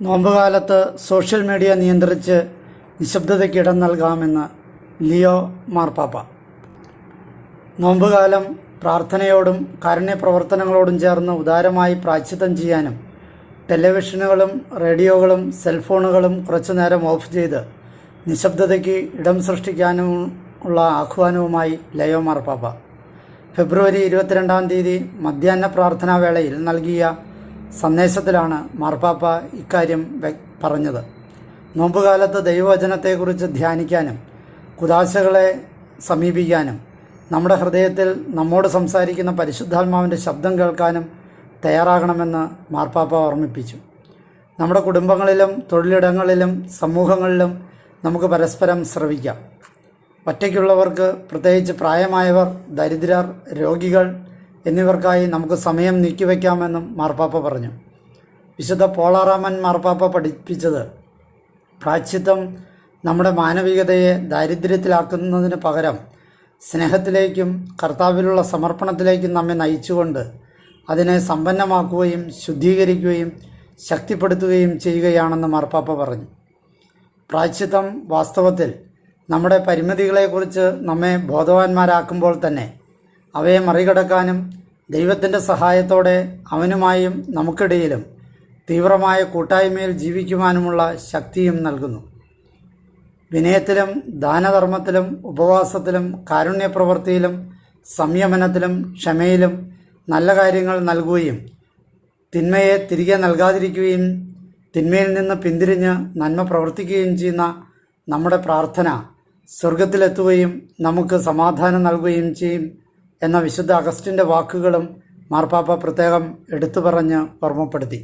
നോമ്പുകാലത്ത് social media നിയന്ത്രിച്ച് നിശബ്ദതയ്ക്ക് ഇടം നൽകാമെന്ന് ലിയോ മാർപ്പാപ്പ. നോമ്പുകാലം പ്രാർത്ഥനയോടും കാരുണ്യപ്രവർത്തനങ്ങളോടും ചേർന്ന് ഉദാരമായി പ്രായശ്ചിത്തം ചെയ്യാനും ടെലിവിഷനുകളും റേഡിയോകളും സെൽഫോണുകളും കുറച്ചുനേരം ഓഫ് ചെയ്ത് നിശബ്ദതയ്ക്ക് ഇടം സൃഷ്ടിക്കാനും ഉള്ള ആഹ്വാനവുമായി ലിയോ മാർപ്പാപ്പ ഫെബ്രുവരി 22 മധ്യാഹ്ന പ്രാർത്ഥനാ വേളയിൽ നൽകിയ സന്ദേശത്തിലാണ് മാർപ്പാപ്പ ഇക്കാര്യം പറഞ്ഞത്. നോമ്പുകാലത്ത് ദൈവവചനത്തെക്കുറിച്ച് ധ്യാനിക്കാനും കുദാശകളെ സമീപിക്കാനും നമ്മുടെ ഹൃദയത്തിൽ നമ്മോട് സംസാരിക്കുന്ന പരിശുദ്ധാത്മാവിൻ്റെ ശബ്ദം കേൾക്കാനും തയ്യാറാകണമെന്ന് മാർപ്പാപ്പ ഓർമ്മിപ്പിച്ചു. നമ്മുടെ കുടുംബങ്ങളിലും തൊഴിലിടങ്ങളിലും സമൂഹങ്ങളിലും നമുക്ക് പരസ്പരം ശ്രവിക്കാം. ഒറ്റയ്ക്കുള്ളവർക്ക്, പ്രത്യേകിച്ച് പ്രായമായവർ, ദരിദ്രർ, രോഗികൾ എന്നിവർക്കായി നമുക്ക് സമയം നീക്കിവെക്കാമെന്നും മാർപ്പാപ്പ പറഞ്ഞു. വിശുദ്ധ പോളാറാമൻ മാർപ്പാപ്പ പഠിപ്പിച്ചത് പ്രായശ്ചിത്തം നമ്മുടെ മാനവികതയെ ദാരിദ്ര്യത്തിലാക്കുന്നതിന് പകരം സ്നേഹത്തിലേക്കും കർത്താവിലുള്ള സമർപ്പണത്തിലേക്കും നമ്മെ നയിച്ചുകൊണ്ട് അതിനെ സമ്പന്നമാക്കുകയും ശുദ്ധീകരിക്കുകയും ശക്തിപ്പെടുത്തുകയും ചെയ്യുകയാണെന്ന് മാർപ്പാപ്പ പറഞ്ഞു. പ്രായശ്ചിത്തം വാസ്തവത്തിൽ നമ്മുടെ പരിമിതികളെക്കുറിച്ച് നമ്മെ ബോധവാന്മാരാക്കുമ്പോൾ തന്നെ അവയെ മറികടക്കാനും ദൈവത്തിൻ്റെ സഹായത്തോടെ അവനുമായും നമുക്കിടയിലും തീവ്രമായ കൂട്ടായ്മയിൽ ജീവിക്കുവാനുമുള്ള ശക്തിയും നൽകുന്നു. വിനയത്തിലും ദാനധർമ്മത്തിലും ഉപവാസത്തിലും കാരുണ്യപ്രവൃത്തിയിലും സംയമനത്തിലും ക്ഷമയിലും നല്ല കാര്യങ്ങൾ നൽകുകയും തിന്മയെ തിരികെ നൽകാതിരിക്കുകയും തിന്മയിൽ നിന്ന് പിന്തിരിഞ്ഞ് നന്മ പ്രവർത്തിക്കുകയും ചെയ്യുന്ന നമ്മുടെ പ്രാർത്ഥന സ്വർഗത്തിലെത്തുകയും നമുക്ക് സമാധാനം നൽകുകയും ചെയ്യും എന്ന വിശുദ്ധ അഗസ്റ്റിൻ്റെ വാക്കുകളും മാർപ്പാപ്പ പ്രത്യേകം എടുത്തു പറഞ്ഞ് ഓർമ്മപ്പെടുത്തി.